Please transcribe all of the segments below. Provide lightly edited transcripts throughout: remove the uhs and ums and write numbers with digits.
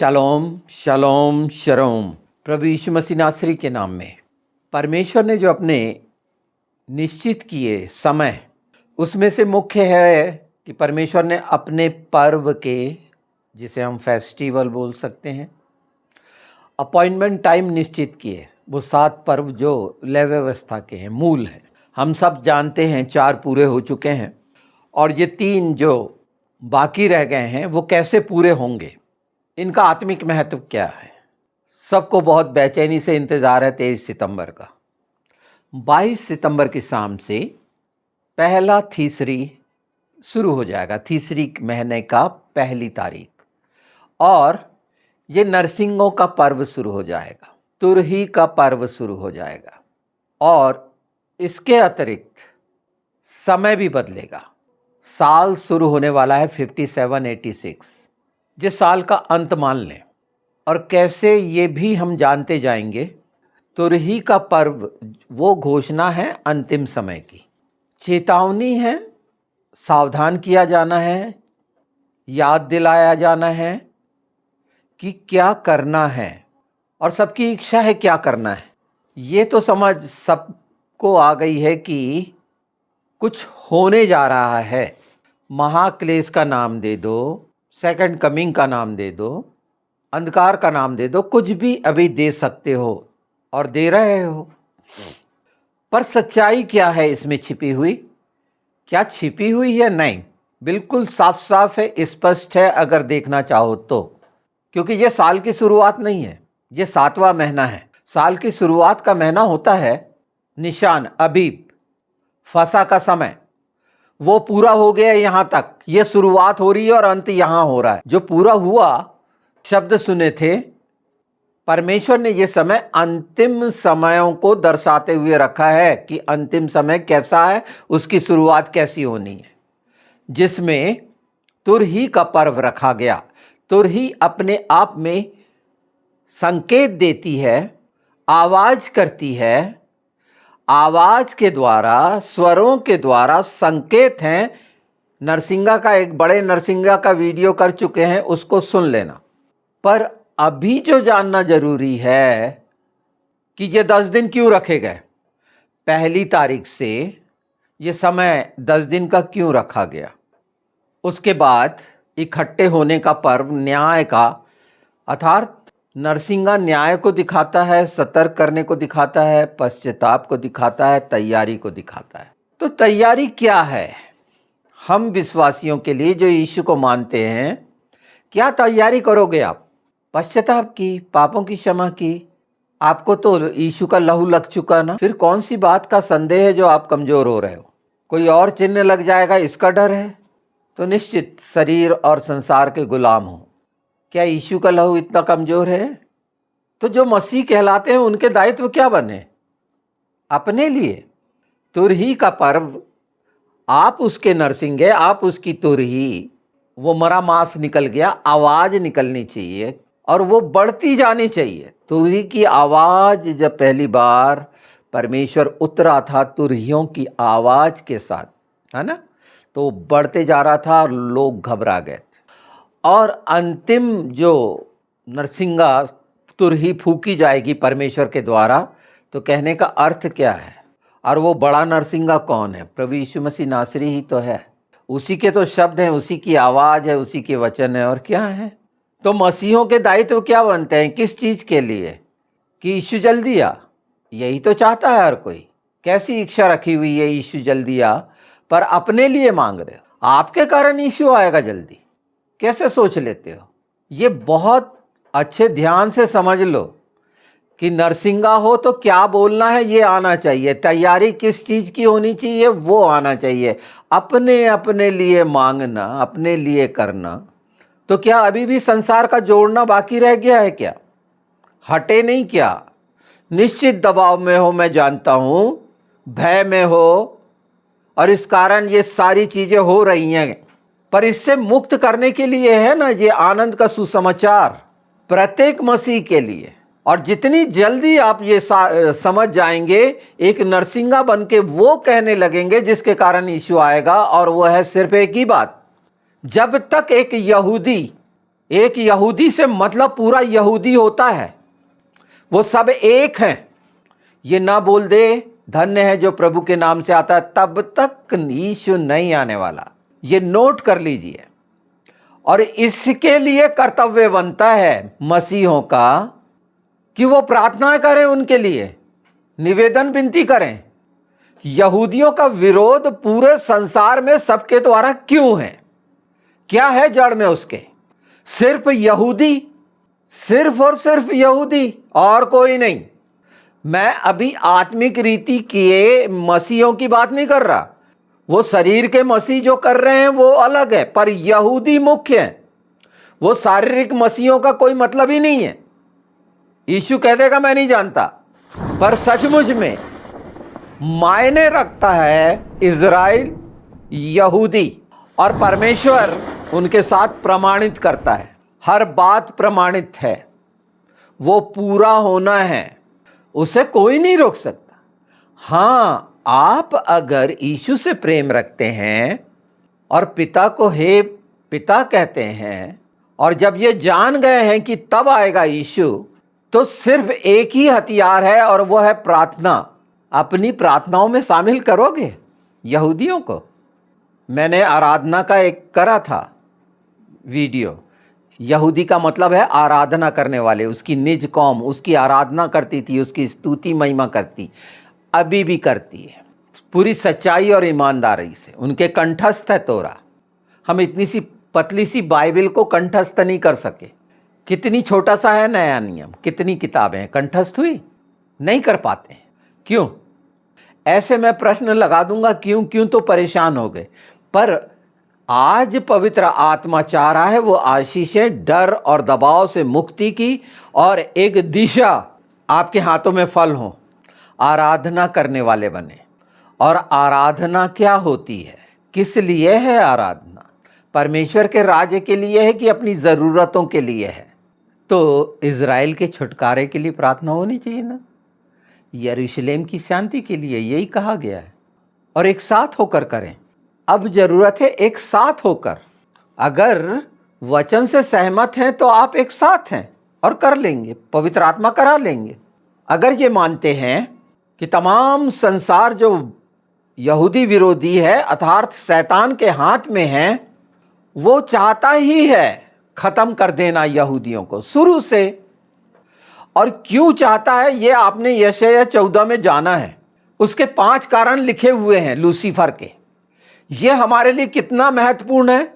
Shalom shalom शरोम। प्रभु यीशु मसीह नासरी के नाम में परमेश्वर ने जो अपने निश्चित किए समय, उसमें से मुख्य है कि परमेश्वर ने अपने पर्व के, जिसे हम फेस्टिवल बोल सकते हैं, अपॉइंटमेंट टाइम निश्चित किए। वो 7 पर्व जो लय व्यवस्था के हैं, मूल हैं। हम सब जानते हैं 4 पूरे हो चुके हैं और ये 3 जो बाकी रह गए हैं वो कैसे पूरे होंगे, इनका आत्मिक महत्व क्या है। सबको बहुत बेचैनी से इंतज़ार है 23 सितंबर का। 22 सितंबर की शाम से पहला तीसरी शुरू हो जाएगा, तीसरी महीने का पहली तारीख, और ये नरसिंहों का पर्व शुरू हो जाएगा, तुरही का पर्व शुरू हो जाएगा। और इसके अतिरिक्त समय भी बदलेगा। साल शुरू होने वाला है 5786, जिस साल का अंत मान लें। और कैसे ये भी हम जानते जाएंगे। तुरही का पर्व वो घोषणा है अंतिम समय की, चेतावनी है, सावधान किया जाना है, याद दिलाया जाना है कि क्या करना है और सबकी इच्छा है क्या करना है। ये तो समझ सबको आ गई है कि कुछ होने जा रहा है। महाक्लेश का नाम दे दो, सेकंड कमिंग का नाम दे दो, अंधकार का नाम दे दो, कुछ भी अभी दे सकते हो और दे रहे हो। पर सच्चाई क्या है इसमें छिपी हुई? क्या छिपी हुई है? नहीं, बिल्कुल साफ साफ है, स्पष्ट है अगर देखना चाहो तो। क्योंकि ये साल की शुरुआत नहीं है, ये 7वां महीना है। साल की शुरुआत का महीना होता है निशान, अबीब, फसा का समय। वो पूरा हो गया यहाँ तक, ये शुरुआत हो रही है और अंत यहाँ हो रहा है। जो पूरा हुआ शब्द सुने थे, परमेश्वर ने ये समय अंतिम समयों को दर्शाते हुए रखा है कि अंतिम समय कैसा है, उसकी शुरुआत कैसी होनी है, जिसमें तुरही का पर्व रखा गया। तुरही अपने आप में संकेत देती है, आवाज करती है। आवाज के द्वारा, स्वरों के द्वारा संकेत हैं। नरसिंगा का, एक बड़े नरसिंगा का वीडियो कर चुके हैं, उसको सुन लेना। पर अभी जो जानना जरूरी है कि ये 10 दिन क्यों रखे गए, पहली तारीख से ये समय 10 दिन का क्यों रखा गया। उसके बाद इकट्ठे होने का पर्व, न्याय का, अर्थात नरसिंगा न्याय को दिखाता है, सतर्क करने को दिखाता है, पश्चाताप को दिखाता है, तैयारी को दिखाता है। तो तैयारी क्या है हम विश्वासियों के लिए जो यीशु को मानते हैं? क्या तैयारी करोगे आप? पश्चाताप की, पापों की क्षमा की। आपको तो यीशु का लहू लग चुका ना, फिर कौन सी बात का संदेह है जो आप कमजोर हो रहे हो? कोई और चिन्ह लग जाएगा इसका डर है? तो निश्चित शरीर और संसार के गुलाम हो। क्या यीशु का लहू इतना कमजोर है? तो जो मसीह कहलाते हैं उनके दायित्व क्या बने अपने लिए? तुरही का पर्व, आप उसके नरसिंगे, आप उसकी तुरही। वो मरा मांस निकल गया, आवाज निकलनी चाहिए और वो बढ़ती जानी चाहिए। तुरही की आवाज जब पहली बार परमेश्वर उतरा था तुरहियों की आवाज के साथ, है ना, तो बढ़ते जा रहा था और लोग घबरा गए थे। और अंतिम जो नरसिंगा तुरही फूकी जाएगी परमेश्वर के द्वारा, तो कहने का अर्थ क्या है? और वो बड़ा नरसिंगा कौन है? प्रभु यीशु मसीह नासरी ही तो है। उसी के तो शब्द हैं, उसी की आवाज़ है, उसी के वचन है, और क्या है? तो मसीहों के दायित्व क्या बनते हैं, किस चीज़ के लिए? कि यीशु जल्दी आ, यही तो चाहता है हर कोई। कैसी इच्छा रखी हुई है यीशु जल्दी आ, पर अपने लिए मांग रहे हो। आपके कारण यीशु आएगा जल्दी, कैसे सोच लेते हो? ये बहुत अच्छे ध्यान से समझ लो कि नरसिंगा हो तो क्या बोलना है ये आना चाहिए। तैयारी किस चीज़ की होनी चाहिए वो आना चाहिए। अपने अपने लिए मांगना, अपने लिए करना। तो क्या अभी भी संसार का जोड़ना बाकी रह गया है क्या? हटे नहीं क्या? निश्चित दबाव में हो, मैं जानता हूं, भय में हो, और इस कारण ये सारी चीजें हो रही हैं। पर इससे मुक्त करने के लिए है ना ये आनंद का सुसमाचार, प्रत्येक मसीह के लिए। और जितनी जल्दी आप ये समझ जाएंगे, एक नरसिंगा बन के वो कहने लगेंगे जिसके कारण यीशु आएगा, और वो है सिर्फ एक ही बात। जब तक एक यहूदी एक यहूदी से मतलब पूरा यहूदी होता है, वो सब एक हैं। ये ना बोल दे धन्य है जो प्रभु के नाम से आता है, तब तक यीशु नहीं आने वाला। ये नोट कर लीजिए। और इसके लिए कर्तव्य बनता है मसीहों का कि वो प्रार्थना करें, उनके लिए निवेदन विनती करें। यहूदियों का विरोध पूरे संसार में सबके द्वारा क्यों है? क्या है जड़ में उसके? सिर्फ यहूदी, सिर्फ और सिर्फ यहूदी, और कोई नहीं। मैं अभी आत्मिक रीति के मसीहों की बात नहीं कर रहा। वो शरीर के मसीह जो कर रहे हैं वो अलग है, पर यहूदी मुख्य है। वो शारीरिक मसीहों का कोई मतलब ही नहीं है। यीशु कह देगा मैं नहीं जानता, पर सचमुच में मायने रखता है इज़राइल, यहूदी, और परमेश्वर उनके साथ प्रमाणित करता है। हर बात प्रमाणित है, वो पूरा होना है, उसे कोई नहीं रोक सकता। हाँ, आप अगर यीशु से प्रेम रखते हैं और पिता को हे पिता कहते हैं, और जब ये जान गए हैं कि तब आएगा यीशु, तो सिर्फ एक ही हथियार है और वो है प्रार्थना। अपनी प्रार्थनाओं में शामिल करोगे यहूदियों को? मैंने आराधना का एक करा था वीडियो। यहूदी का मतलब है आराधना करने वाले। उसकी निज कौम उसकी आराधना करती थी, उसकी स्तुति महिमा करती, अभी भी करती है, पूरी सच्चाई और ईमानदारी से। उनके कंठस्थ है तोरा। हम इतनी सी पतली सी बाइबल को कंठस्थ नहीं कर सके। कितनी छोटा सा है नया नियम, कितनी किताबें कंठस्थ हुई? नहीं कर पाते। क्यों? ऐसे मैं प्रश्न लगा दूंगा क्यों क्यों, तो परेशान हो गए। पर आज पवित्र आत्मा चाह रहा है वो आशीषें डर और दबाव से मुक्ति की और एक दिशा आपके हाथों में फल हो, आराधना करने वाले बने। और आराधना क्या होती है? किस लिए है आराधना? परमेश्वर के राज्य के लिए है कि अपनी ज़रूरतों के लिए है? तो इज़राइल के छुटकारे के लिए प्रार्थना होनी चाहिए ना, यरूशलेम की शांति के लिए, यही कहा गया है। और एक साथ होकर करें। अब जरूरत है एक साथ होकर। अगर वचन से सहमत हैं तो आप एक साथ हैं और कर लेंगे, पवित्र आत्मा करा लेंगे। अगर ये मानते हैं कि तमाम संसार जो यहूदी विरोधी है अर्थात शैतान के हाथ में है, वो चाहता ही है खत्म कर देना यहूदियों को शुरू से। और क्यों चाहता है ये आपने यशायाह 14 में जाना है। उसके 5 कारण लिखे हुए हैं लूसीफर के। ये हमारे लिए कितना महत्वपूर्ण है।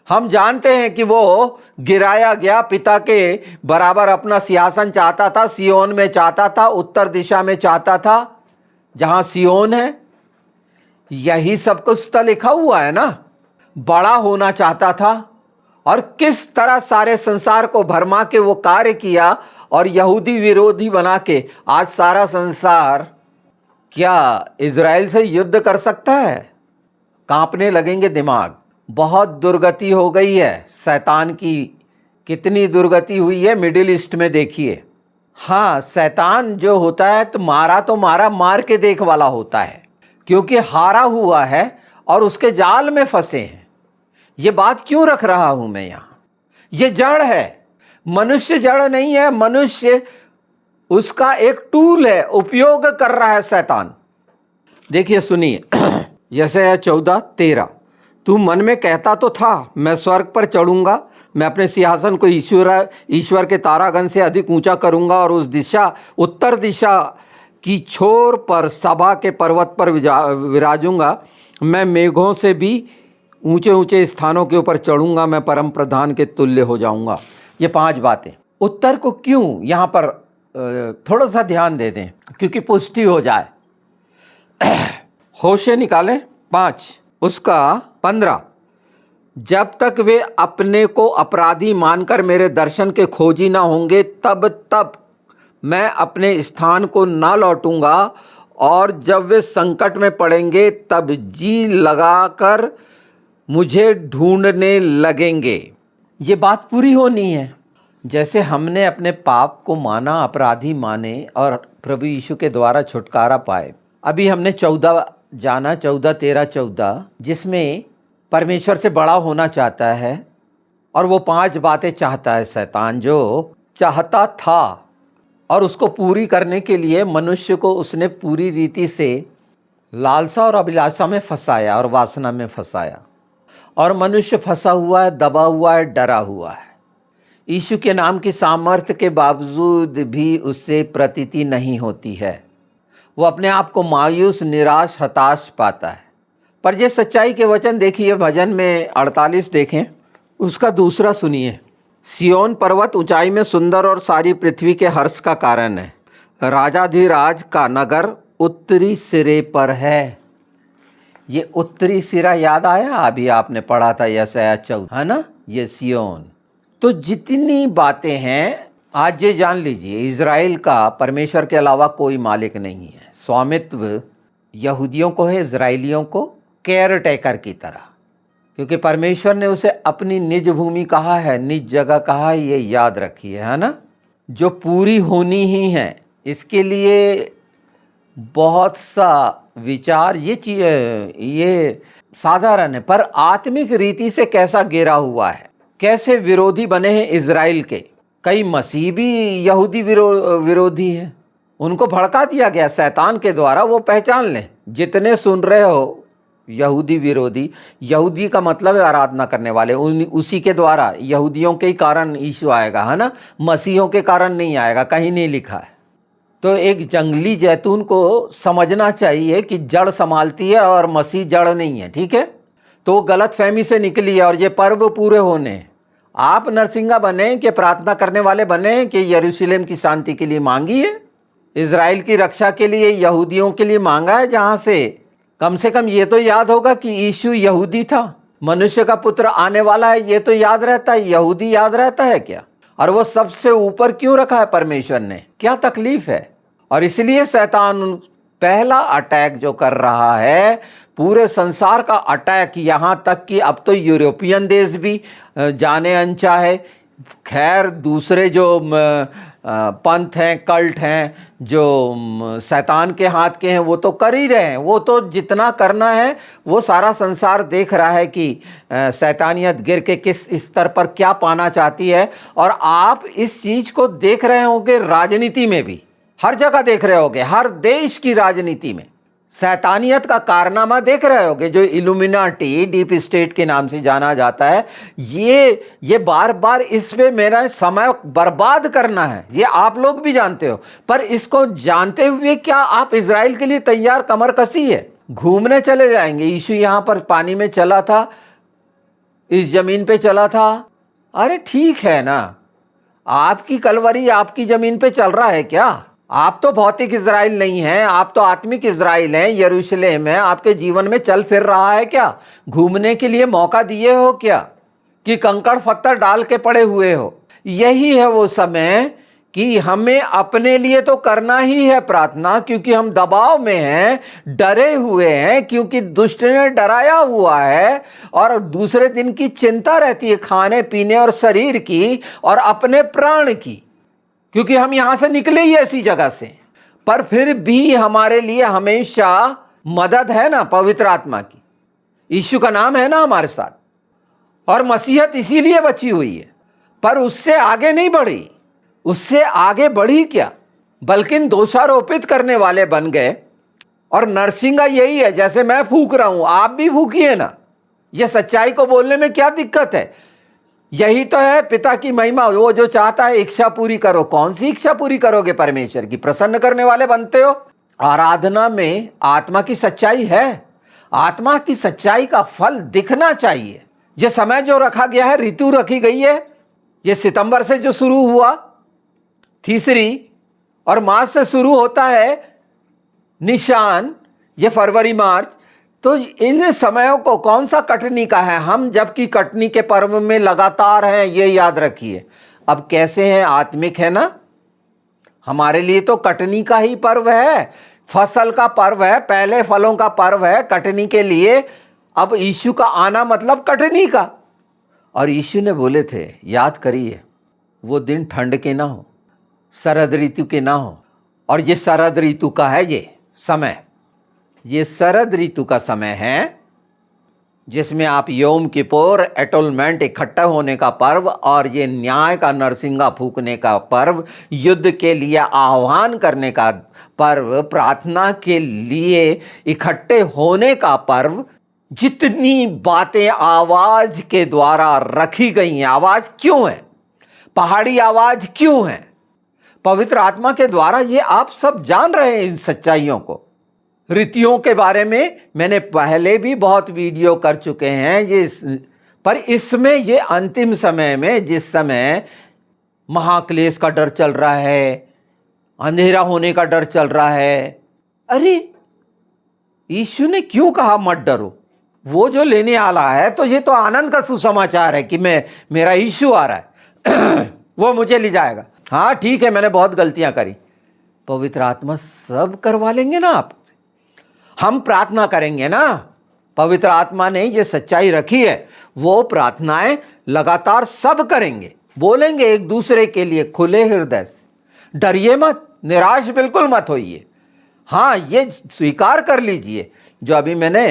हम जानते हैं कि वो गिराया गया, पिता के बराबर अपना सिंहासन चाहता था, सियोन में चाहता था, उत्तर दिशा में चाहता था, जहां सियोन है। यही सब कुछ तो लिखा हुआ है ना। बड़ा होना चाहता था और किस तरह सारे संसार को भरमा के वो कार्य किया और यहूदी विरोधी बना के आज सारा संसार क्या इज़राइल से युद्ध कर सकता है? कांपने लगेंगे दिमाग। बहुत दुर्गति हो गई है शैतान की। कितनी दुर्गति हुई है मिडिल ईस्ट में, देखिए। हाँ, शैतान जो होता है तो मारा मार के देख वाला होता है, क्योंकि हारा हुआ है और उसके जाल में फंसे हैं। ये बात क्यों रख रहा हूं मैं यहां? ये जड़ है, मनुष्य जड़ नहीं है। मनुष्य उसका एक टूल है, उपयोग कर रहा है शैतान। देखिए, सुनिए यशायाह 14:13। तू मन में कहता तो था मैं स्वर्ग पर चढ़ूंगा, मैं अपने सिंहासन को ईश्वर के तारागण से अधिक ऊंचा करूंगा और उस दिशा उत्तर दिशा की छोर पर सभा के पर्वत पर विराजूंगा। मैं मेघों से भी ऊंचे ऊंचे स्थानों के ऊपर चढ़ूंगा, मैं परम प्रधान के तुल्य हो जाऊंगा। ये 5 बातें। उत्तर को क्यों यहाँ पर थोड़ा सा ध्यान दे दें, क्योंकि पुष्टि हो जाए। होशे निकालें 5 उसका 15। जब तक वे अपने को अपराधी मानकर मेरे दर्शन के खोजी ना होंगे, तब तक मैं अपने स्थान को ना लौटूंगा। और जब वे संकट में पड़ेंगे तब जी लगाकर मुझे ढूंढने लगेंगे। ये बात पूरी होनी है। जैसे हमने अपने पाप को माना, अपराधी माने और प्रभु यीशु के द्वारा छुटकारा पाए। अभी हमने 14 जाना, 14, 13, 14, जिसमें परमेश्वर से बड़ा होना चाहता है, और वो 5 बातें चाहता है शैतान, जो चाहता था, और उसको पूरी करने के लिए मनुष्य को उसने पूरी रीति से लालसा और अभिलाषा में फंसाया और वासना में फंसाया, और मनुष्य फंसा हुआ है, दबा हुआ है, डरा हुआ है। यीशु के नाम की सामर्थ्य के बावजूद भी उससे प्रतीति नहीं होती है। वो अपने आप को मायूस, निराश, हताश पाता है। पर ये सच्चाई के वचन देखिए, भजन में 48 देखें, उसका दूसरा सुनिए। सिय्योन पर्वत ऊंचाई में सुंदर और सारी पृथ्वी के हर्ष का कारण है। राजाधिराज का नगर उत्तरी सिरे पर है। ये उत्तरी सिरा याद आया? अभी आपने पढ़ा था यशायाह 14, है ना? ये सिय्योन। तो जितनी बातें हैं, आज ये जान लीजिए, इज़राइल का परमेश्वर के अलावा कोई मालिक नहीं है। स्वामित्व यहूदियों को है, इज़राइलियों को, केयर टेकर की तरह, क्योंकि परमेश्वर ने उसे अपनी निज भूमि कहा है, निज जगह कहा है, ये याद रखिए, है ना? जो पूरी होनी ही है। इसके लिए बहुत सा विचार, ये चीज ये साधारण है, पर आत्मिक रीति से कैसा गिरा हुआ है, कैसे विरोधी बने हैं इज़राइल के। कई मसीह भी यहूदी विरोधी हैं, उनको भड़का दिया गया शैतान के द्वारा। वो पहचान लें, जितने सुन रहे हो यहूदी विरोधी, यहूदी का मतलब है आराधना करने वाले, उसी के द्वारा, यहूदियों के ही कारण यीशु आएगा, है ना? मसीहों के कारण नहीं आएगा, कहीं नहीं लिखा है। तो एक जंगली जैतून को समझना चाहिए कि जड़ संभालती है और मसीह जड़ नहीं है, ठीक है? तो गलत फहमी से निकली है, और ये पर्व पूरे होने, आप नरसिंगा बने कि प्रार्थना करने वाले बने कि यरूशलेम की शांति के लिए मांगी है, इज़राइल की रक्षा के लिए, यहूदियों के लिए मांगा है, जहाँ से कम ये तो याद होगा कि यीशु यहूदी था, मनुष्य का पुत्र आने वाला है, ये तो याद रहता है। यहूदी याद रहता है क्या? और वो सबसे ऊपर क्यों रखा है परमेश्वर ने? क्या तकलीफ है? और इसलिए शैतान पहला अटैक जो कर रहा है, पूरे संसार का अटैक, यहाँ तक कि अब तो यूरोपियन देश भी जाने अनचाहे, खैर दूसरे जो पंथ हैं, कल्ट हैं, जो शैतान के हाथ के हैं, वो तो कर ही रहे हैं। वो तो जितना करना है वो सारा संसार देख रहा है कि शैतानियत गिर के किस स्तर पर क्या पाना चाहती है। और आप इस चीज़ को देख रहे होंगे राजनीति में भी, हर जगह देख रहे होंगे, हर देश की राजनीति में शैतानियत का कारनामा देख रहे होगे, जो इल्यूमिनाटी, डीप स्टेट के नाम से जाना जाता है। ये बार बार इस पे मेरा समय बर्बाद करना है, ये आप लोग भी जानते हो। पर इसको जानते हुए क्या आप इज़राइल के लिए तैयार? कमर कसी है, घूमने चले जाएंगे। यीशु यहाँ पर पानी में चला था, इस जमीन पे चला था। अरे ठीक है ना, आपकी कलवरी आपकी जमीन पे चल रहा है क्या? आप तो भौतिक इज़राइल नहीं हैं, आप तो आत्मिक इज़राइल हैं। यरूशलेम है आपके जीवन में चल फिर रहा है क्या? घूमने के लिए मौका दिए हो क्या, कि कंकड़ पत्थर डाल के पड़े हुए हो? यही है वो समय कि हमें अपने लिए तो करना ही है प्रार्थना, क्योंकि हम दबाव में हैं, डरे हुए हैं, क्योंकि दुष्ट ने डराया हुआ है। और दूसरे दिन की चिंता रहती है, खाने पीने और शरीर की और अपने प्राण की, क्योंकि हम यहां से निकले ही ऐसी जगह से। पर फिर भी हमारे लिए हमेशा मदद है ना पवित्र आत्मा की, यीशु का नाम है ना हमारे साथ, और मसीहत इसीलिए बची हुई है। पर उससे आगे नहीं बढ़ी, उससे आगे बढ़ी क्या, बल्कि दोषारोपित करने वाले बन गए। और नरसिंगा यही है, जैसे मैं फूंक रहा हूं आप भी फूकिए ना। यह सच्चाई को बोलने में क्या दिक्कत है? यही तो है पिता की महिमा। वो जो चाहता है इच्छा पूरी करो। कौन सी इच्छा पूरी करोगे? परमेश्वर की। प्रसन्न करने वाले बनते हो। आराधना में आत्मा की सच्चाई है, आत्मा की सच्चाई का फल दिखना चाहिए। ये समय जो रखा गया है, ऋतु रखी गई है, ये सितंबर से जो शुरू हुआ, तीसरी, और मार्च से शुरू होता है निशान, ये फरवरी मार्च। तो इन समयों को कौन सा कटनी का है? हम जबकि कटनी के पर्व में लगातार हैं, ये याद रखिए। अब कैसे हैं? आत्मिक है ना। हमारे लिए तो कटनी का ही पर्व है, फसल का पर्व है, पहले फलों का पर्व है कटनी के लिए। अब यीशु का आना मतलब कटनी का। और यीशु ने बोले थे, याद करिए, वो दिन ठंड के ना हो, शरद ऋतु के ना हो। और ये शरद ऋतु का है ये समय, ये शरद ऋतु का समय है। जिसमें आप योम किपोर एटोलमेंट इकट्ठा होने का पर्व और ये न्याय का नरसिंगा फूकने का पर्व, युद्ध के लिए आह्वान करने का पर्व, प्रार्थना के लिए इकट्ठे होने का पर्व, जितनी बातें आवाज के द्वारा रखी गई हैं। आवाज क्यों है? पहाड़ी आवाज क्यों है? पवित्र आत्मा के द्वारा। ये आप सब जान रहे हैं इन सच्चाइयों को। रीतियों के बारे में मैंने पहले भी बहुत वीडियो कर चुके हैं ये, पर इसमें ये अंतिम समय में, जिस समय महाक्लेश का डर चल रहा है, अंधेरा होने का डर चल रहा है, अरे यीशु ने क्यों कहा मत डरो? वो जो लेने आला है, तो ये तो आनंद का सुसमाचार है कि मेरा यीशु आ रहा है वो मुझे ले जाएगा। हाँ ठीक है, मैंने बहुत गलतियां करी, पवित्र आत्मा सब करवा लेंगे ना आप। हम प्रार्थना करेंगे ना, पवित्र आत्मा ने ये सच्चाई रखी है, वो प्रार्थनाएं लगातार सब करेंगे, बोलेंगे एक दूसरे के लिए खुले हृदय से। डरिए मत, निराश बिल्कुल मत होइए। हाँ, ये स्वीकार कर लीजिए, जो अभी मैंने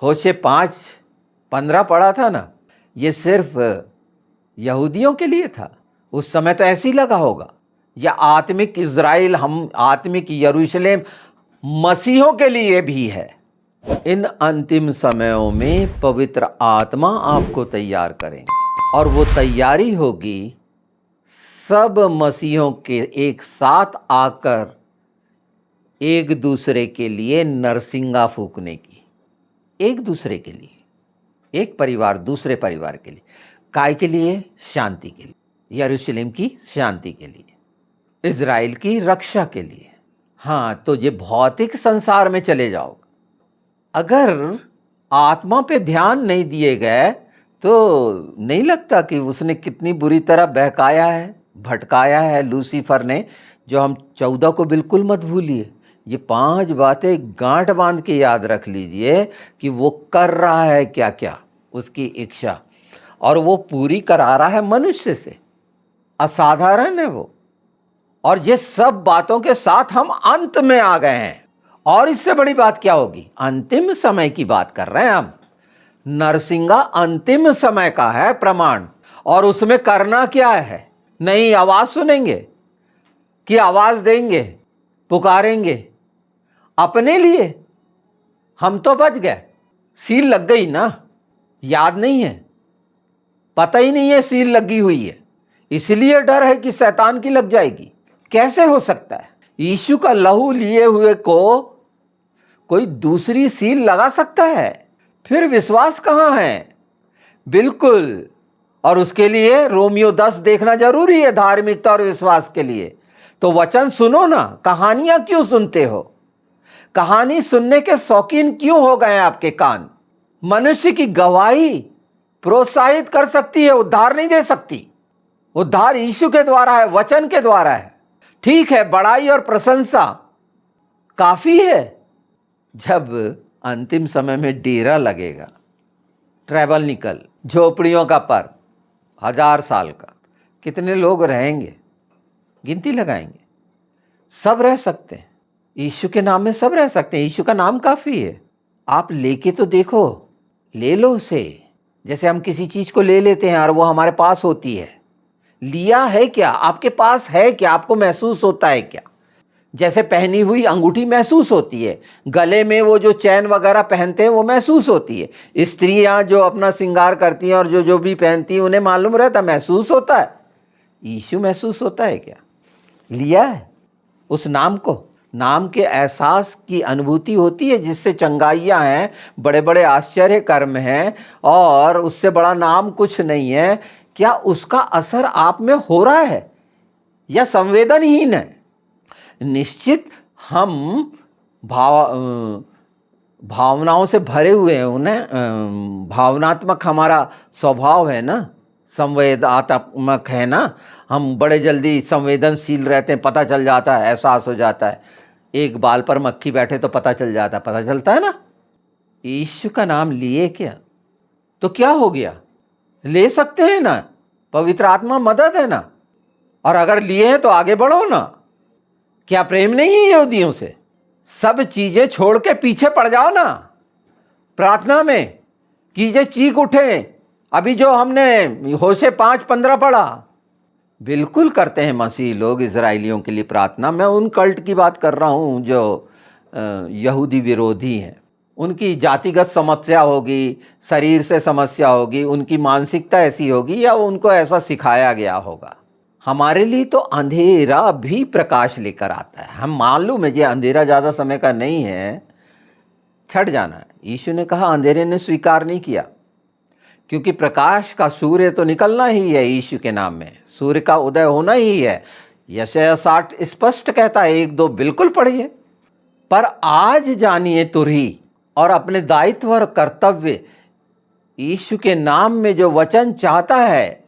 होशे 5:15 पढ़ा था ना, ये सिर्फ यहूदियों के लिए था। उस समय तो ऐसे ही लगा होगा, या आत्मिक इज़राइल, हम आत्मिक यरूशलेम मसीहों के लिए भी है। इन अंतिम समयों में पवित्र आत्मा आपको तैयार करेंगे, और वो तैयारी होगी सब मसीहों के एक साथ आकर एक दूसरे के लिए नरसिंगा फूकने की। एक दूसरे के लिए, एक परिवार दूसरे परिवार के लिए। काय के लिए? शांति के लिए, यरूशलेम की शांति के लिए, इज़राइल की रक्षा के लिए। हाँ, तो ये भौतिक संसार में चले जाओ, अगर आत्मा पे ध्यान नहीं दिए गए तो नहीं लगता कि उसने कितनी बुरी तरह बहकाया है, भटकाया है लूसीफर ने। जो हम 14 को बिल्कुल मत भूलिए, ये 5 बातें गांठ बांध के याद रख लीजिए कि वो कर रहा है क्या क्या, उसकी इच्छा, और वो पूरी करा रहा है मनुष्य से। असाधारण है वो। और ये सब बातों के साथ हम अंत में आ गए हैं, और इससे बड़ी बात क्या होगी? अंतिम समय की बात कर रहे हैं हम। नरसिंगा अंतिम समय का है प्रमाण, और उसमें करना क्या है? नई आवाज सुनेंगे कि आवाज देंगे, पुकारेंगे अपने लिए। हम तो बच गए, सील लग गई ना, याद नहीं है, पता ही नहीं है सील लगी हुई है, इसलिए डर है कि शैतान की लग जाएगी। कैसे हो सकता है? यीशु का लहू लिए हुए को कोई दूसरी सील लगा सकता है? फिर विश्वास कहाँ है? बिल्कुल। और उसके लिए रोमियो 10 देखना जरूरी है, धार्मिकता और विश्वास के लिए। तो वचन सुनो ना, कहानियां क्यों सुनते हो? कहानी सुनने के शौकीन क्यों हो गए आपके कान? मनुष्य की गवाही प्रोत्साहित कर सकती है, उद्धार नहीं दे सकती। उद्धार यीशु के द्वारा है, वचन के द्वारा है। ठीक है, बड़ाई और प्रशंसा काफी है। जब अंतिम समय में डेरा लगेगा, ट्रैवल निकल, झोपड़ियों का पर्व, 1000 साल का, कितने लोग रहेंगे? गिनती लगाएंगे। सब रह सकते हैं, यीशु के नाम में सब रह सकते हैं। यीशु का नाम काफी है। आप लेके तो देखो, ले लो उसे। जैसे हम किसी चीज को ले लेते हैं और वो हमारे पास होती है। लिया है क्या? आपके पास है क्या? आपको महसूस होता है क्या? जैसे पहनी हुई अंगूठी महसूस होती है, गले में वो जो चैन वगैरह पहनते हैं वो महसूस होती है। स्त्रियां जो अपना श्रृंगार करती हैं और जो जो भी पहनती हैं उन्हें मालूम रहता, महसूस होता है। यीशु महसूस होता है क्या? लिया है उस नाम को, नाम के एहसास की अनुभूति होती है, जिससे चंगाइयाँ हैं, बड़े बड़े आश्चर्य कर्म हैं, और उससे बड़ा नाम कुछ नहीं है। क्या उसका असर आप में हो रहा है या संवेदनहीन है? निश्चित हम भावनाओं से भरे हुए हैं, उन्हें भावनात्मक हमारा स्वभाव है ना, संवेदनात्मक है ना, हम बड़े जल्दी संवेदनशील रहते हैं, पता चल जाता है, एहसास हो जाता है। एक बाल पर मक्खी बैठे तो पता चल जाता है, पता चलता है ना। यीशु का नाम लिए क्या तो क्या हो गया? ले सकते हैं ना, पवित्र आत्मा मदद है ना। और अगर लिए हैं तो आगे बढ़ो ना। क्या प्रेम नहीं है यहूदियों से? सब चीजें छोड़ के पीछे पड़ जाओ ना, प्रार्थना में कि ये चीख उठे, अभी जो हमने होशे 5:15 पढ़ा। बिल्कुल करते हैं मसीही लोग इजराइलियों के लिए प्रार्थना। मैं उन कल्ट की बात कर रहा हूँ जो यहूदी विरोधी हैं। उनकी जातिगत समस्या होगी, शरीर से समस्या होगी, उनकी मानसिकता ऐसी होगी, या उनको ऐसा सिखाया गया होगा। हमारे लिए तो अंधेरा भी प्रकाश लेकर आता है। हम मालूम है ये अंधेरा ज़्यादा समय का नहीं है, छट जाना है। यीशु ने कहा अंधेरे ने स्वीकार नहीं किया, क्योंकि प्रकाश का सूर्य तो निकलना ही है। यीशु के नाम में सूर्य का उदय होना ही है। यशायाह 60 स्पष्ट कहता है, 1-2 बिल्कुल पढ़िए। पर आज जानिए तुरही और अपने दायित्व और कर्तव्य यीशु के नाम में जो वचन चाहता है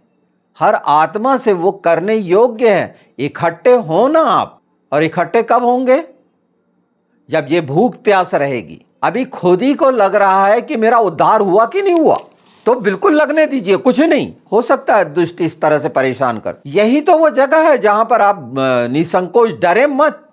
हर आत्मा से, वो करने योग्य है। इकट्ठे हो ना आप। और इकट्ठे कब होंगे? जब ये भूख प्यास रहेगी। अभी खुद ही को लग रहा है कि मेरा उद्धार हुआ कि नहीं हुआ, तो बिल्कुल लगने दीजिए, कुछ नहीं हो सकता है दुष्ट इस तरह से परेशान कर। यही तो वो जगह है जहां पर आप निसंकोच, डरे मत।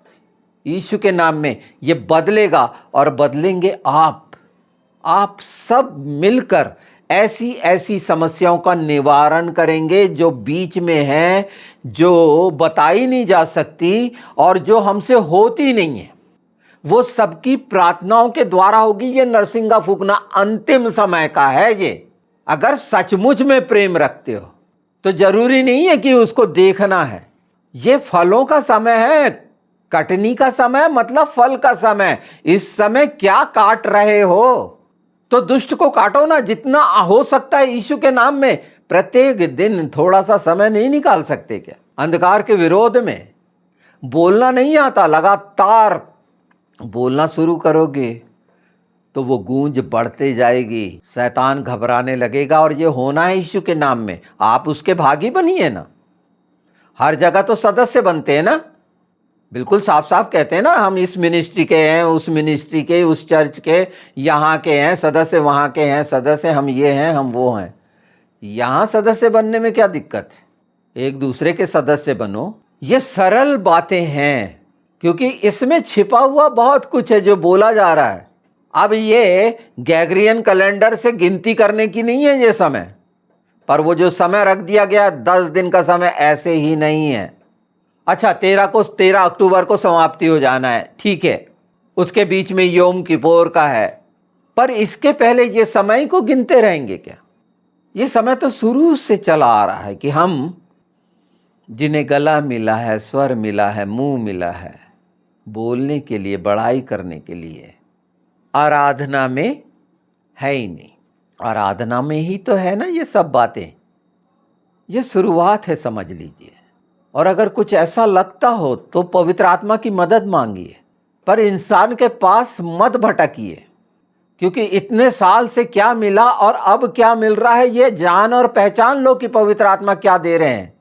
यीशु के नाम में ये बदलेगा और बदलेंगे आप सब मिलकर ऐसी ऐसी समस्याओं का निवारण करेंगे जो बीच में हैं, जो बताई नहीं जा सकती और जो हमसे होती नहीं है। वो सबकी प्रार्थनाओं के द्वारा होगी। ये नरसिंगा फूकना अंतिम समय का है। ये अगर सचमुच में प्रेम रखते हो तो जरूरी नहीं है कि उसको देखना है। ये फलों का समय है, कटनी का समय, मतलब फल का समय। इस समय क्या काट रहे हो? तो दुष्ट को काटो ना, जितना हो सकता है यीशु के नाम में। प्रत्येक दिन थोड़ा सा समय नहीं निकाल सकते क्या? अंधकार के विरोध में बोलना नहीं आता, लगातार बोलना शुरू करोगे तो वो गूंज बढ़ते जाएगी, शैतान घबराने लगेगा। और ये होना है यीशु के नाम में। आप उसके भागी बनिए ना। हर जगह तो सदस्य बनते हैं ना, बिल्कुल साफ साफ कहते हैं ना, हम इस मिनिस्ट्री के हैं, उस मिनिस्ट्री के, उस चर्च के, यहाँ के हैं सदस्य, वहाँ के हैं सदस्य, हम ये हैं, हम वो हैं। यहाँ सदस्य बनने में क्या दिक्कत है? एक दूसरे के सदस्य बनो। ये सरल बातें हैं, क्योंकि इसमें छिपा हुआ बहुत कुछ है जो बोला जा रहा है। अब ये गैग्रियन कैलेंडर से गिनती करने की नहीं है ये समय, पर वो जो समय रख दिया गया 10 दिन का समय, ऐसे ही नहीं है। अच्छा, 13 अक्टूबर को समाप्ति हो जाना है, ठीक है, उसके बीच में योम किपोर का है, पर इसके पहले ये समय को गिनते रहेंगे क्या? ये समय तो शुरू से चला आ रहा है कि हम जिन्हें गला मिला है, स्वर मिला है, मुंह मिला है, बोलने के लिए, बड़ाई करने के लिए, आराधना में है ही नहीं। आराधना में ही तो है ना ये सब बातें। ये शुरुआत है, समझ लीजिए। और अगर कुछ ऐसा लगता हो तो पवित्र आत्मा की मदद मांगिए, पर इंसान के पास मत भटकिए, क्योंकि इतने साल से क्या मिला और अब क्या मिल रहा है ये जान और पहचान लो कि पवित्र आत्मा क्या दे रहे हैं।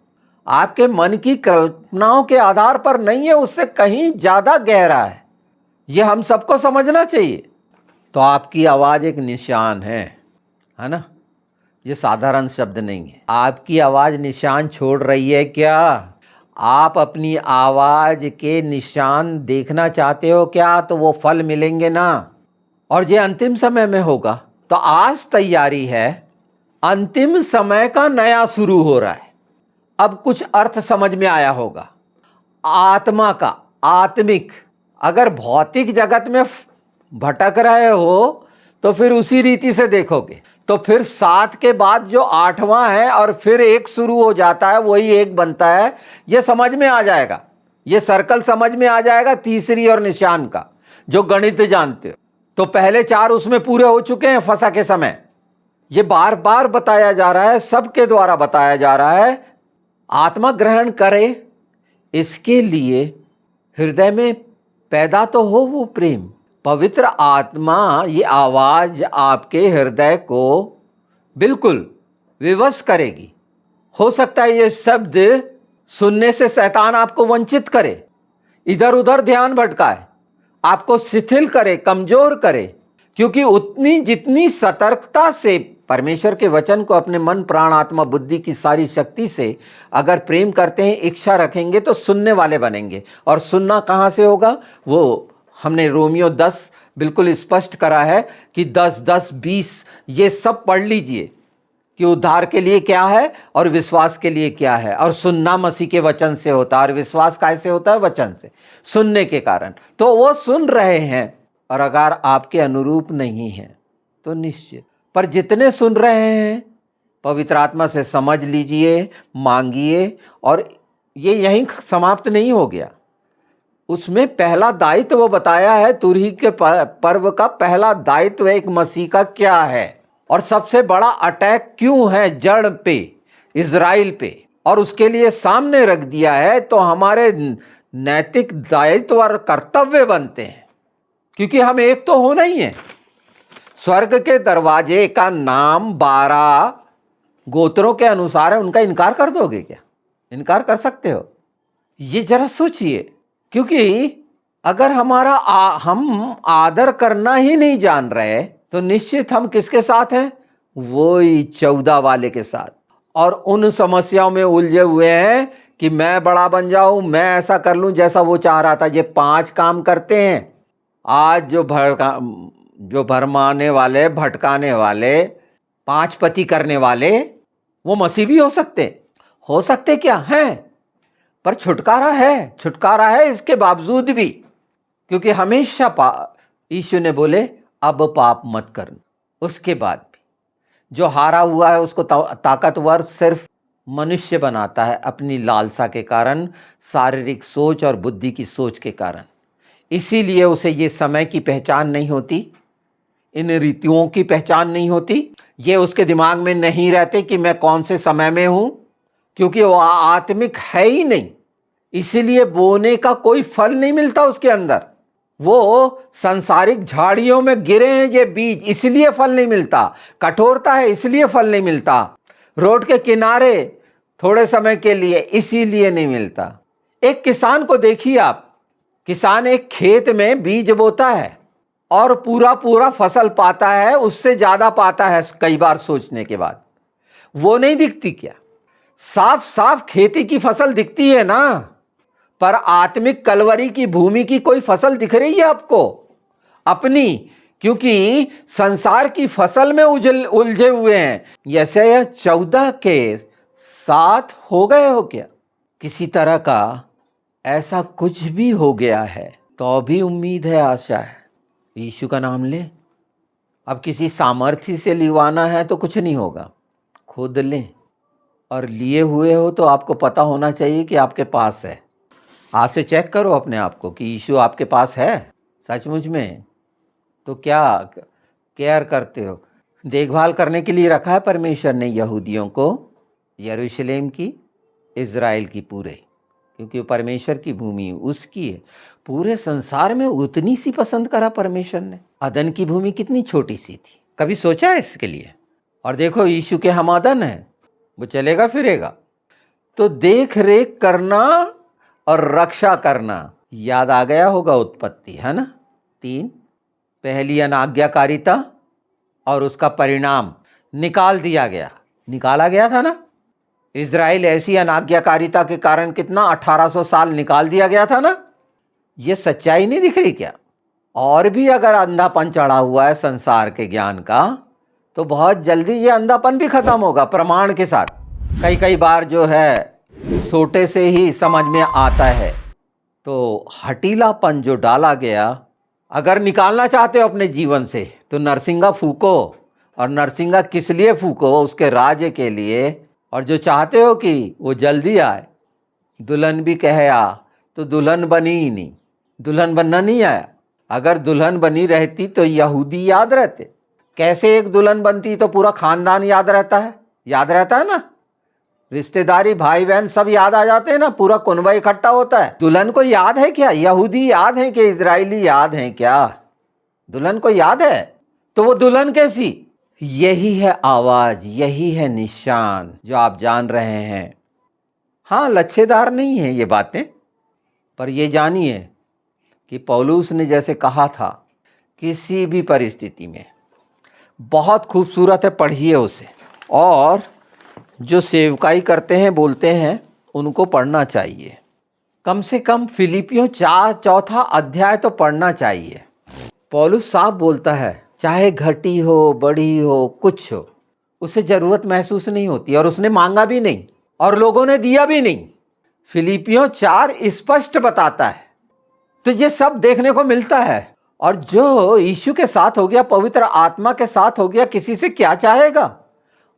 आपके मन की कल्पनाओं के आधार पर नहीं है, उससे कहीं ज्यादा गहरा है। ये हम सबको समझना चाहिए। तो आपकी आवाज एक निशान है ना? ये साधारण शब्द नहीं है। आपकी आवाज निशान छोड़ रही है क्या? आप अपनी आवाज के निशान देखना चाहते हो क्या? तो वो फल मिलेंगे ना। और ये अंतिम समय में होगा, तो आज तैयारी है। अंतिम समय का नया शुरू हो रहा है। अब कुछ अर्थ समझ में आया होगा आत्मा का, आत्मिक। अगर भौतिक जगत में भटक रहे हो तो फिर उसी रीति से देखोगे, तो फिर 7 के बाद जो 8वां है और फिर 1 शुरू हो जाता है, वही 1 बनता है। ये समझ में आ जाएगा, ये सर्कल समझ में आ जाएगा तीसरी और निशान का, जो गणित जानते हो। तो पहले 4 उसमें पूरे हो चुके हैं फसा के समय। ये बार बार बताया जा रहा है, सबके द्वारा बताया जा रहा है। आत्मा ग्रहण करे, इसके लिए हृदय में पैदा तो हो वो प्रेम। पवित्र आत्मा ये आवाज आपके हृदय को बिल्कुल विवश करेगी। हो सकता है ये शब्द सुनने से शैतान आपको वंचित करे, इधर उधर ध्यान भटकाए, आपको शिथिल करे, कमजोर करे, क्योंकि उतनी जितनी सतर्कता से परमेश्वर के वचन को अपने मन, प्राण, आत्मा, बुद्धि की सारी शक्ति से अगर प्रेम करते हैं, इच्छा रखेंगे, तो सुनने वाले बनेंगे। और सुनना कहाँ से होगा? वो हमने रोमियो 10 बिल्कुल स्पष्ट करा है कि 10, 10, 20 ये सब पढ़ लीजिए कि उद्धार के लिए क्या है और विश्वास के लिए क्या है। और सुनना मसीह के वचन से होता है और विश्वास कैसे होता है? वचन से, सुनने के कारण। तो वो सुन रहे हैं और अगर आपके अनुरूप नहीं है तो निश्चित, पर जितने सुन रहे हैं पवित्र आत्मा से समझ लीजिए, मांगिए। और ये यहीं समाप्त नहीं हो गया, उसमें पहला दायित्व वो बताया है। तुरही के पर्व का पहला दायित्व एक मसीह का क्या है और सबसे बड़ा अटैक क्यों है जड़ पे, इज़राइल पे, और उसके लिए सामने रख दिया है। तो हमारे नैतिक दायित्व और कर्तव्य बनते हैं, क्योंकि हम एक तो होना ही है। स्वर्ग के दरवाजे का नाम 12 गोत्रों के अनुसार है, उनका इनकार कर दोगे क्या? इनकार कर सकते हो? ये जरा सोचिए, क्योंकि अगर हम आदर करना ही नहीं जान रहे तो निश्चित हम किसके साथ हैं? वही 14 वाले के साथ। और उन समस्याओं में उलझे हुए हैं कि मैं बड़ा बन जाऊं, मैं ऐसा कर लूं जैसा वो चाह रहा था। ये 5 काम करते हैं। आज जो भरमाने वाले, भटकाने वाले, 5 पति करने वाले, वो मसीह भी हो सकते क्या हैं? पर छुटकारा है इसके बावजूद भी, क्योंकि हमेशा यीशु ने बोले अब पाप मत करना। उसके बाद भी जो हारा हुआ है उसको ताकतवर सिर्फ मनुष्य बनाता है अपनी लालसा के कारण, शारीरिक सोच और बुद्धि की सोच के कारण। इसीलिए उसे ये समय की पहचान नहीं होती, इन रीतियों की पहचान नहीं होती। ये उसके दिमाग में नहीं रहते कि मैं कौन से समय में हूं, क्योंकि वो आत्मिक है ही नहीं। इसीलिए बोने का कोई फल नहीं मिलता उसके अंदर। वो सांसारिक झाड़ियों में गिरे हैं ये बीज, इसलिए फल नहीं मिलता। कठोरता है इसलिए फल नहीं मिलता। रोड के किनारे थोड़े समय के लिए, इसीलिए नहीं मिलता। एक किसान को देखिए आप, किसान एक खेत में बीज बोता है और पूरा फसल पाता है, उससे ज्यादा पाता है कई बार सोचने के बाद। वो नहीं दिखती क्या? साफ साफ खेती की फसल दिखती है ना, पर आत्मिक कलवरी की भूमि की कोई फसल दिख रही है आपको अपनी? क्योंकि संसार की फसल में उलझे हुए हैं। यशायाह 14 के साथ हो गए हो क्या? किसी तरह का ऐसा कुछ भी हो गया है तो भी उम्मीद है, आशा है। यीशु का नाम ले। अब किसी सामर्थ्य से लिवाना है तो कुछ नहीं होगा, खुद लें। और लिए हुए हो तो आपको पता होना चाहिए कि आपके पास है। आज से चेक करो अपने आप को कि यीशु आपके पास है सचमुच में। तो क्या केयर करते हो? देखभाल करने के लिए रखा है परमेश्वर ने यहूदियों को, यरूशलेम की, इज़राइल की पूरे, क्योंकि परमेश्वर की भूमि उसकी है। पूरे संसार में उतनी सी पसंद करा परमेश्वर ने। अदन की भूमि कितनी छोटी सी थी, कभी सोचा है इसके लिए? और देखो यीशु के हम अदन हैं, वो चलेगा फिरेगा। तो देख रेख करना और रक्षा करना, याद आ गया होगा उत्पत्ति, है ना? 3, पहली अनाज्ञाकारिता और उसका परिणाम निकाला गया था ना। इज़राइल ऐसी अनाज्ञाकारिता के कारण कितना 1800 साल निकाल दिया गया था ना। ये सच्चाई नहीं दिख रही क्या? और भी अगर अंधापन चढ़ा हुआ है संसार के ज्ञान का, तो बहुत जल्दी ये अंधापन भी खत्म होगा प्रमाण के साथ। कई बार जो है छोटे से ही समझ में आता है। तो हटीलापन जो डाला गया, अगर निकालना चाहते हो अपने जीवन से तो नरसिंगा फूको। और नरसिंगा किस लिए फूको? उसके राज्य के लिए। और जो चाहते हो कि वो जल्दी आए, दुल्हन भी कहे आ, तो दुल्हन बनी ही नहीं, दुल्हन बनना नहीं आया। अगर दुल्हन बनी रहती तो यहूदी याद रहते। कैसे एक दुल्हन बनती तो पूरा खानदान याद रहता है ना। रिश्तेदारी, भाई बहन सब याद आ जाते हैं ना, पूरा कुनबा इकट्ठा होता है। दुल्हन को याद है क्या? यहूदी याद है कि इजरायली याद है क्या? दुल्हन को याद है। तो वो दुल्हन कैसी? यही है आवाज, यही है निशान जो आप जान रहे हैं। हाँ, लच्छेदार नहीं है ये बातें, पर ये जानिए कि पौलुस ने जैसे कहा था, किसी भी परिस्थिति में, बहुत खूबसूरत है, पढ़िए उसे। और जो सेवकाई करते हैं, बोलते हैं, उनको पढ़ना चाहिए। कम से कम फिलिपियों 4 अध्याय तो पढ़ना चाहिए। पौलुस साफ बोलता है, चाहे घटी हो बड़ी हो कुछ हो, उसे जरूरत महसूस नहीं होती और उसने मांगा भी नहीं और लोगों ने दिया भी नहीं। फिलिपियों 4 स्पष्ट बताता है। तो ये सब देखने को मिलता है। और जो यीशु के साथ हो गया, पवित्र आत्मा के साथ हो गया, किसी से क्या चाहेगा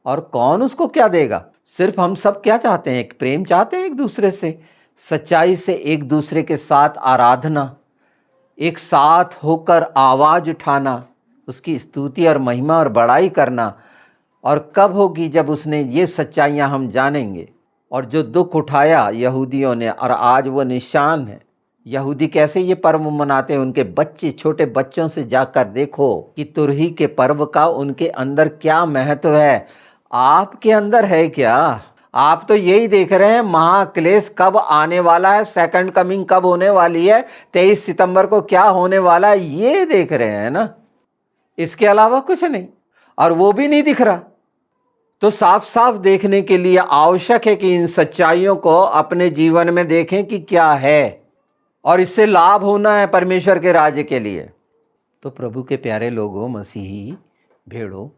और कौन उसको क्या देगा? सिर्फ हम सब क्या चाहते हैं? एक प्रेम चाहते हैं एक दूसरे से, सच्चाई से एक दूसरे के साथ आराधना, एक साथ होकर आवाज उठाना, उसकी स्तुति और महिमा और बड़ाई करना। और कब होगी? जब उसने ये सच्चाइयां हम जानेंगे। और जो दुख उठाया यहूदियों ने, और आज वो निशान है। यहूदी कैसे ये पर्व मनाते हैं? उनके बच्चे, छोटे बच्चों से जाकर देखो कि तुरही के पर्व का उनके अंदर क्या महत्व है। आपके अंदर है क्या? आप तो यही देख रहे हैं महाक्लेश कब आने वाला है, सेकंड कमिंग कब होने वाली है, 23 सितंबर को क्या होने वाला है, ये देख रहे हैं ना। इसके अलावा कुछ नहीं, और वो भी नहीं दिख रहा। तो साफ साफ देखने के लिए आवश्यक है कि इन सच्चाइयों को अपने जीवन में देखें कि क्या है, और इससे लाभ होना है परमेश्वर के राज्य के लिए। तो प्रभु के प्यारे लोगों, मसीही भेड़ों,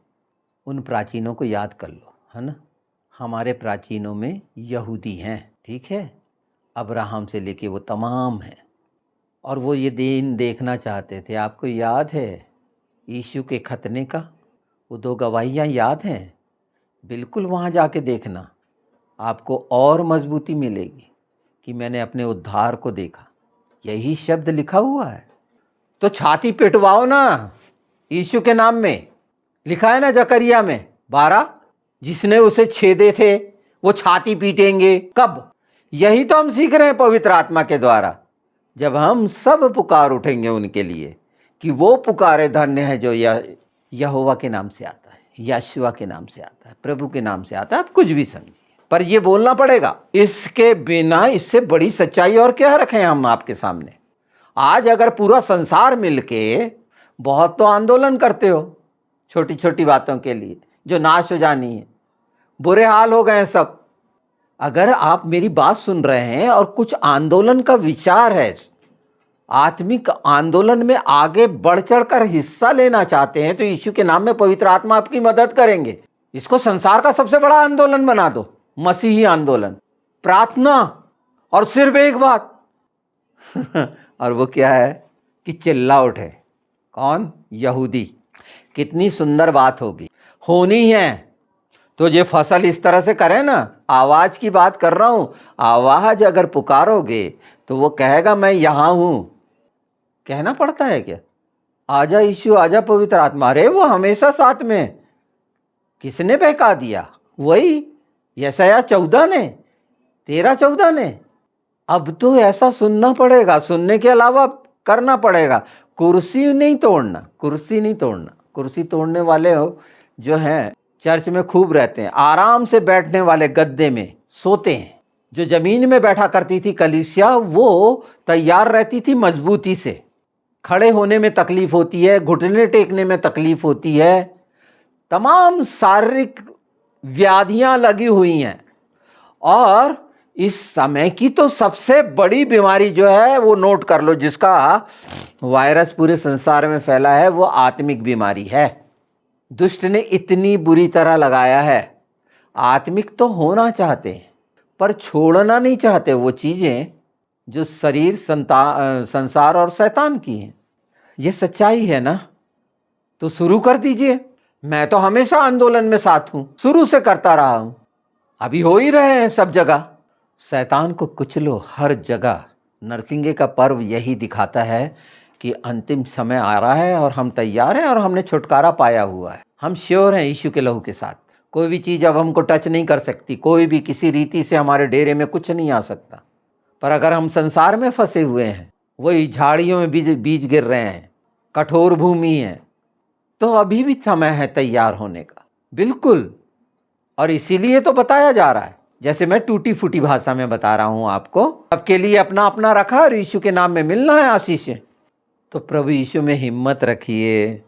उन प्राचीनों को याद कर लो, है ना। हमारे प्राचीनों में यहूदी हैं, ठीक है, अब्राहम से लेके वो तमाम हैं, और वो ये दिन देखना चाहते थे। आपको याद है यीशु के खतने का वो 2 गवाहियाँ याद हैं? बिल्कुल वहाँ जाके देखना, आपको और मजबूती मिलेगी कि मैंने अपने उद्धार को देखा। यही शब्द लिखा हुआ है। तो छाती पिटवाओ ना यीशु के नाम में। लिखा है ना जकरिया में 12, जिसने उसे छेदे थे वो छाती पीटेंगे। कब? यही तो हम सीख रहे हैं पवित्र आत्मा के द्वारा, जब हम सब पुकार उठेंगे उनके लिए कि वो पुकारे धन्य है जो यहोवा के नाम से आता है, यशुआ के नाम से आता है, प्रभु के नाम से आता है। आप कुछ भी समझिए, पर ये बोलना पड़ेगा। इसके बिना, इससे बड़ी सच्चाई और क्या रखें हम आपके सामने। आज अगर पूरा संसार मिलके, बहुत तो आंदोलन करते हो छोटी छोटी बातों के लिए जो नाश हो जानी है, बुरे हाल हो गए हैं सब। अगर आप मेरी बात सुन रहे हैं और कुछ आंदोलन का विचार है, आत्मिक आंदोलन में आगे बढ़ चढ़कर हिस्सा लेना चाहते हैं, तो यीशु के नाम में पवित्र आत्मा आपकी मदद करेंगे। इसको संसार का सबसे बड़ा आंदोलन बना दो, मसीही आंदोलन, प्रार्थना, और सिर्फ एक बात और वो क्या है कि चिल्ला उठे। कौन? यहूदी। कितनी सुंदर बात होगी, होनी है। तो ये फसल इस तरह से करें ना, आवाज की बात कर रहा हूं, आवाज अगर पुकारोगे तो वो कहेगा मैं यहां हूं। कहना पड़ता है क्या? आजा यीशु, आजा पवित्र आत्मा। अरे वो हमेशा साथ में। किसने बहका दिया? वही यशायाह 14 ने, 13-14 ने। अब तो ऐसा सुनना पड़ेगा, सुनने के अलावा करना पड़ेगा। कुर्सी नहीं तोड़ना, कुर्सी नहीं तोड़ना। कुर्सी तोड़ने वाले हो जो हैं चर्च में खूब रहते हैं, आराम से बैठने वाले गद्दे में सोते हैं। जो जमीन में बैठा करती थी कलीसिया, वो तैयार रहती थी मजबूती से। खड़े होने में तकलीफ होती है, घुटने टेकने में तकलीफ होती है, तमाम शारीरिक व्याधियां लगी हुई हैं। और इस समय की तो सबसे बड़ी बीमारी जो है वो नोट कर लो, जिसका वायरस पूरे संसार में फैला है, वो आत्मिक बीमारी है। दुष्ट ने इतनी बुरी तरह लगाया है। आत्मिक तो होना चाहते हैं पर छोड़ना नहीं चाहते वो चीजें जो शरीर, संसार और शैतान की हैं। ये सच्चाई है ना। तो शुरू कर दीजिए। मैं तो हमेशा आंदोलन में साथ हूं, शुरू से करता रहा हूं, अभी हो ही रहे हैं सब जगह। शैतान को कुचलो हर जगह। नरसिंगे का पर्व यही दिखाता है कि अंतिम समय आ रहा है और हम तैयार हैं और हमने छुटकारा पाया हुआ है। हम श्योर हैं यीशु के लहू के साथ। कोई भी चीज़ अब हमको टच नहीं कर सकती, कोई भी किसी रीति से हमारे डेरे में कुछ नहीं आ सकता। पर अगर हम संसार में फंसे हुए हैं, वही झाड़ियों में बीज गिर रहे हैं, कठोर भूमि है, तो अभी भी समय है तैयार होने का, बिल्कुल। और इसीलिए तो बताया जा रहा है, जैसे मैं टूटी फूटी भाषा में बता रहा हूं आपको। सबके लिए अपना अपना रखा और यीशु के नाम में मिलना है आशीष। तो प्रभु यीशु में हिम्मत रखिए।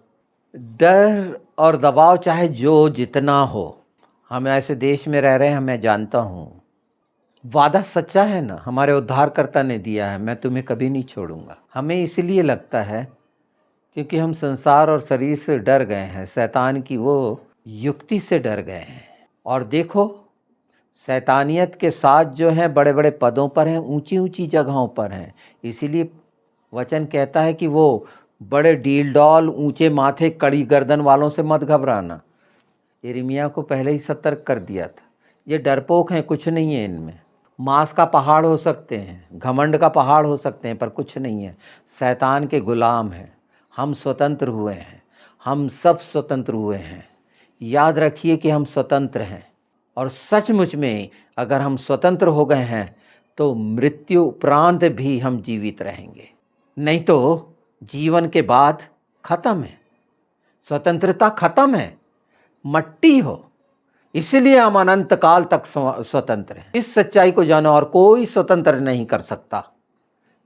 डर और दबाव चाहे जो जितना हो, हम ऐसे देश में रह रहे हैं, मैं जानता हूं, वादा सच्चा है ना, हमारे उद्धारकर्ता ने दिया है, मैं तुम्हें कभी नहीं छोड़ूंगा। हमें इसलिए लगता है क्योंकि हम संसार और शरीर से डर गए हैं, शैतान की वो युक्ति से डर गए हैं। और देखो, शैतानियत के साथ जो हैं बड़े बड़े पदों पर हैं, ऊंची ऊंची जगहों पर हैं। इसीलिए वचन कहता है कि वो बड़े डील डॉल ऊंचे माथे कड़ी गर्दन वालों से मत घबराना। यिर्मयाह को पहले ही सतर्क कर दिया था। ये डरपोक हैं, कुछ नहीं है इनमें। मांस का पहाड़ हो सकते हैं, घमंड का पहाड़ हो सकते हैं, पर कुछ नहीं है। शैतान के गुलाम हैं। हम स्वतंत्र हुए हैं, हम सब स्वतंत्र हुए हैं। याद रखिए कि हम स्वतंत्र हैं, और सचमुच में अगर हम स्वतंत्र हो गए हैं तो मृत्यु उपरांत भी हम जीवित रहेंगे, नहीं तो जीवन के बाद खत्म है, स्वतंत्रता खत्म है, मट्टी हो। इसलिए हम अनंत काल तक स्वतंत्र हैं। इस सच्चाई को जानो, और कोई स्वतंत्र नहीं कर सकता।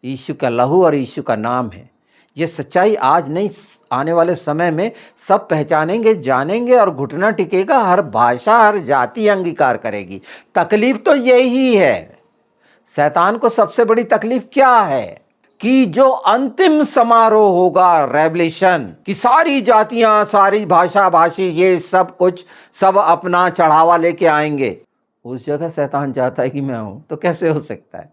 यीशु का लहू और यीशु का नाम है। ये सच्चाई आज नहीं, आने वाले समय में सब पहचानेंगे, जानेंगे, और घुटना टिकेगा। हर भाषा, हर जाति अंगीकार करेगी। तकलीफ तो यही है। शैतान को सबसे बड़ी तकलीफ क्या है कि जो अंतिम समारोह होगा, रेवलेशन, कि सारी जातियां, सारी भाषा भाषी, ये सब कुछ सब अपना चढ़ावा लेके आएंगे। उस जगह शैतान चाहता है कि मैं हूं, तो कैसे हो सकता है?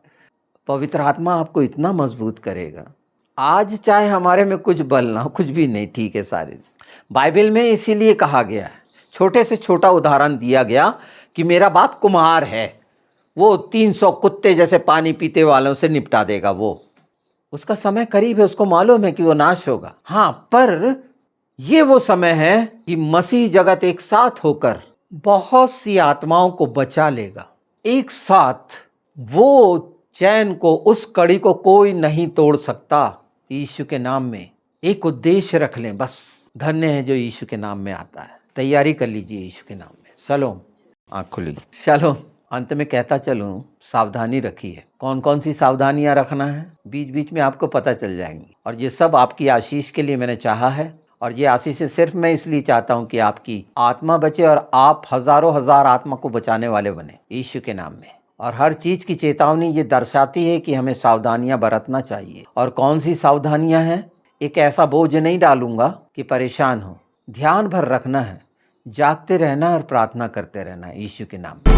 पवित्र आत्मा आपको इतना मजबूत करेगा। आज चाहे हमारे में कुछ बल ना हो, कुछ भी नहीं, ठीक है सारे। बाइबल में इसीलिए कहा गया है, छोटे से छोटा उदाहरण दिया गया कि मेरा बाप कुम्हार है, वो 300 कुत्ते जैसे पानी पीते वालों से निपटा देगा। वो उसका समय करीब है, उसको मालूम है कि वो नाश होगा। हाँ, पर ये वो समय है कि मसीह जगत एक साथ होकर बहुत सी आत्माओं को बचा लेगा। एक साथ वो चैन को, उस कड़ी को कोई नहीं तोड़ सकता। यीशु के नाम में एक उद्देश्य रख लें बस। धन्य है जो यीशु के नाम में आता है। तैयारी कर लीजिए यीशु के नाम में। शालोम। आँख खुली। शालोम। अंत में कहता चलूं, सावधानी रखिए। कौन कौन सी सावधानियां रखना है, बीच बीच में आपको पता चल जाएंगी। और ये सब आपकी आशीष के लिए मैंने चाहा है। और ये आशीष सिर्फ मैं इसलिए चाहता हूं कि आपकी आत्मा बचे और आप हजारों हजार आत्मा को बचाने वाले बने यीशु के नाम में। और हर चीज की चेतावनी ये दर्शाती है कि हमें सावधानियां बरतना चाहिए। और कौन सी सावधानियां हैं? एक ऐसा बोझ नहीं डालूंगा कि परेशान हो। ध्यान भर रखना है, जागते रहना और प्रार्थना करते रहना यीशु के नाम में।